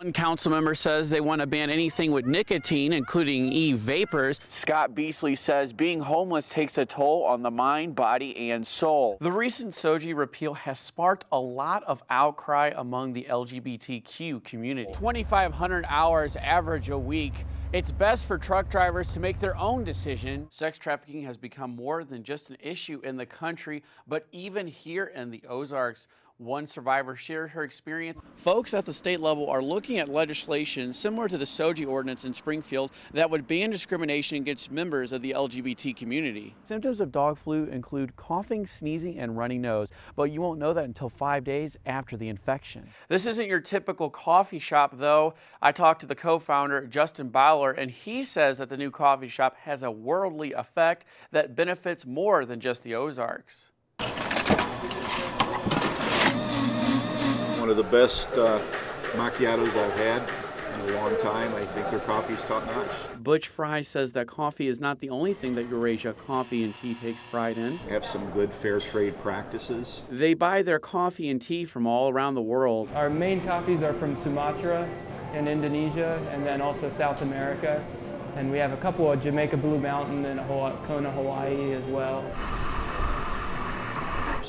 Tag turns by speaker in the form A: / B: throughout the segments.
A: One council member says they want to ban anything with nicotine, including e-vapors. Scott Beasley says being homeless takes a toll on the mind, body, and soul. The recent SOGI repeal has sparked a lot of outcry among the LGBTQ community. 2,500 hours average a week. It's best for truck drivers to make their own decision. Sex trafficking has become more than just an issue in the country, but even here in the Ozarks. One survivor shared her experience. Folks at the state level are looking at legislation similar to the SOGI ordinance in Springfield that would ban discrimination against members of the LGBT community. Symptoms of dog flu include coughing, sneezing, and runny nose, but you won't know that until 5 days after the infection. This isn't your typical coffee shop, though. I talked to the co-founder, Justin Bowler, and he says that the new coffee shop has a worldly effect that benefits more than just the Ozarks.
B: One of the best macchiatos I've had in a long time. I think their coffee's top-notch.
A: Butch Fry says that coffee is not the only thing that Eurasia Coffee and Tea takes pride in.
B: They have some good fair trade practices.
A: They buy their coffee and tea from all around the world.
C: Our main coffees are from Sumatra in Indonesia and then also South America. And we have a couple of Jamaica Blue Mountain and Kona, Hawaii as well.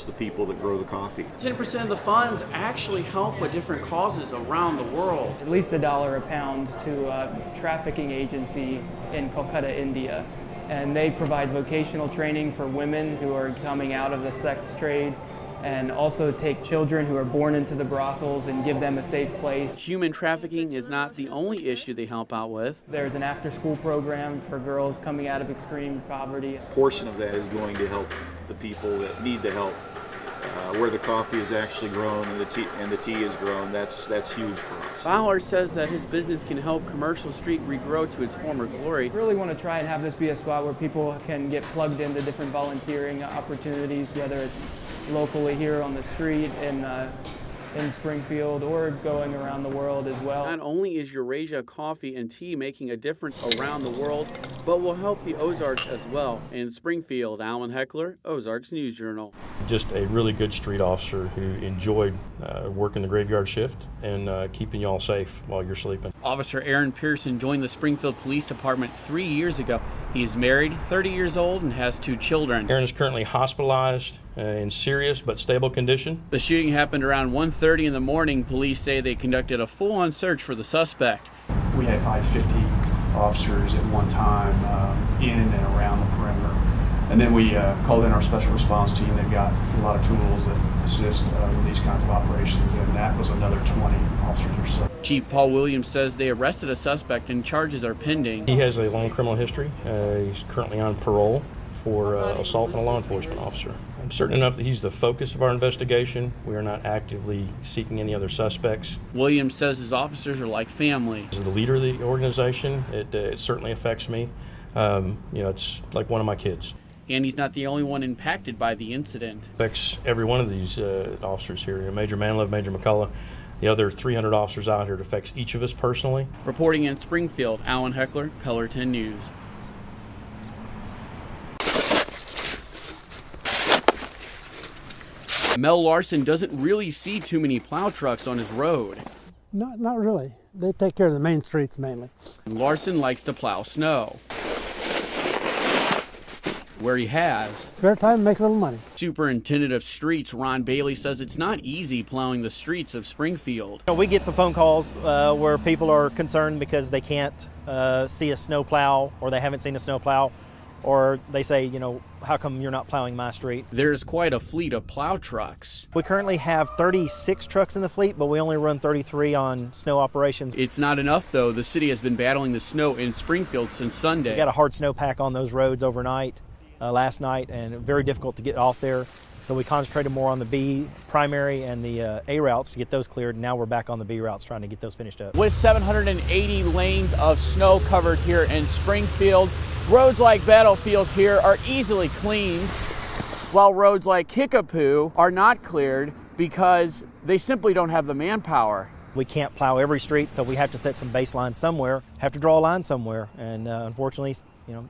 B: The people that grow the coffee.
A: 10% of the funds actually help with different causes around the world.
C: At least $1 a pound to a trafficking agency in Kolkata, India. And they provide vocational training for women who are coming out of the sex trade, and also take children who are born into the brothels and give them a safe place.
A: Human trafficking is not the only issue they help out with.
C: There's an after-school program for girls coming out of extreme poverty.
B: A portion of that is going to help the people that need the help. Where the coffee is actually grown and the tea is grown, that's huge for us.
A: Fowler says that his business can help Commercial Street regrow to its former glory.
C: We really want to try and have this be a spot where people can get plugged into different volunteering opportunities, whether it's locally here on the street in Springfield or going around the world as well.
A: Not only is Eurasia Coffee and Tea making a difference around the world, but will help the Ozarks as well. In Springfield, Alan Heckler, Ozarks News Journal.
D: Just a really good street officer who enjoyed working the graveyard shift and keeping y'all safe while you're sleeping.
A: Officer Aaron Pearson joined the Springfield Police Department 3 years ago. He is married, 30 years old, and has 2 children.
D: Aaron is currently hospitalized in serious but stable condition.
A: The shooting happened around 1:30 in the morning. Police say they conducted a full-on search for the suspect.
E: We had probably 50 officers at one time in and around the perimeter. And then we called in our special response team. They've got a lot of tools that assist with these kinds of operations, and that was another 20 officers or so.
A: Chief Paul Williams says they arrested a suspect and charges are pending.
D: He has a long criminal history. He's currently on parole for assault on a law enforcement officer. I'm certain enough that he's the focus of our investigation. We are not actively seeking any other suspects.
A: Williams says his officers are like family.
D: As the leader of the organization, it certainly affects me. It's like one of my kids.
A: And he's not the only one impacted by the incident.
D: It affects every one of these officers here. Major Manlove, Major McCullough, the other 300 officers out here. It affects each of us personally.
A: Reporting in Springfield, Alan Heckler, Color 10 News. Mel Larson doesn't really see too many plow trucks on his road.
F: Not really. They take care of the main streets mainly.
A: Larson likes to plow snow. Where he has
F: spare time, make a little money.
A: Superintendent of Streets Ron Bailey says it's not easy plowing the streets of Springfield.
G: We get the phone calls where people are concerned because they can't see a snow plow, or they haven't seen a snow plow, or they say, how come you're not plowing my street?
A: There's quite a fleet of plow trucks.
G: We currently have 36 trucks in the fleet, but we only run 33 on snow operations.
A: It's not enough, though. The city has been battling the snow in Springfield since Sunday.
G: We got a hard snowpack on those roads overnight. Last night, and very difficult to get off there. So we concentrated more on the B primary and the A routes to get those cleared. Now we're back on the B routes trying to get those finished up.
A: With 780 lanes of snow covered here in Springfield, roads like Battlefield here are easily cleaned, while roads like Kickapoo are not cleared because they simply don't have the manpower.
G: We can't plow every street, so we have to set some baseline somewhere, have to draw a line somewhere, and unfortunately,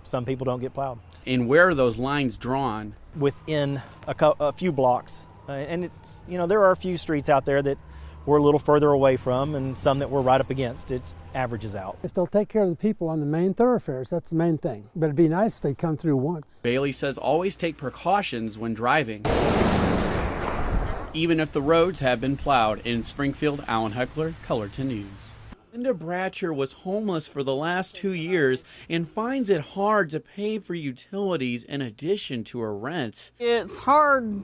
G: some people don't get plowed.
A: And where are those lines drawn?
G: Within a few blocks. And it's, there are a few streets out there that we're a little further away from, and some that we're right up against. It averages out.
F: If they'll take care of the people on the main thoroughfares, that's the main thing. But it'd be nice if they come through once.
A: Bailey says always take precautions when driving, even if the roads have been plowed. In Springfield, Alan Heckler, Color 10 News. Linda Bratcher was homeless for the last 2 years and finds it hard to pay for utilities in addition to her rent.
H: It's hard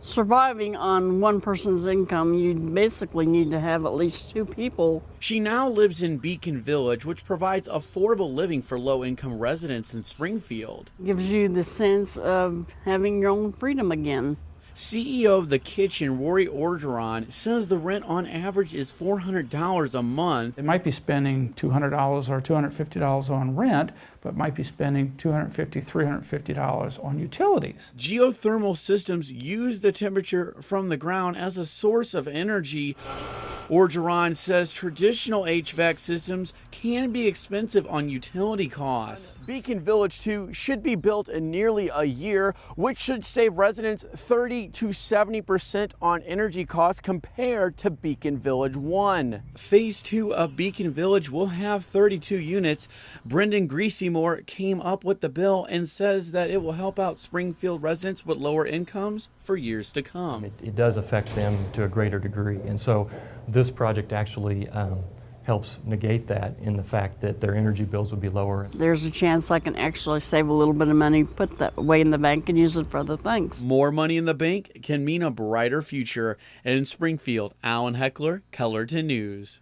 H: surviving on one person's income. You basically need to have at least 2 people.
A: She now lives in Beacon Village, which provides affordable living for low-income residents in Springfield.
H: Gives you the sense of having your own freedom again.
A: CEO of The Kitchen, Rory Orgeron, says the rent on average is $400 a month.
I: They might be spending $200 or $250 on rent, but might be spending $250, $350 on utilities.
A: Geothermal systems use the temperature from the ground as a source of energy. Orgeron says traditional HVAC systems can be expensive on utility costs. Beacon Village 2 should be built in nearly a year, which should save residents 30 to 70% on energy costs compared to Beacon Village 1. Phase 2 of Beacon Village will have 32 units. Brendan Greasymore came up with the bill and says that it will help out Springfield residents with lower incomes for years to come.
J: It does affect them to a greater degree, and so this project actually helps negate that in the fact that their energy bills would be lower.
H: There's a chance I can actually save a little bit of money, put that away in the bank and use it for other things.
A: More money in the bank can mean a brighter future. And in Springfield, Alan Heckler, Color 10 News.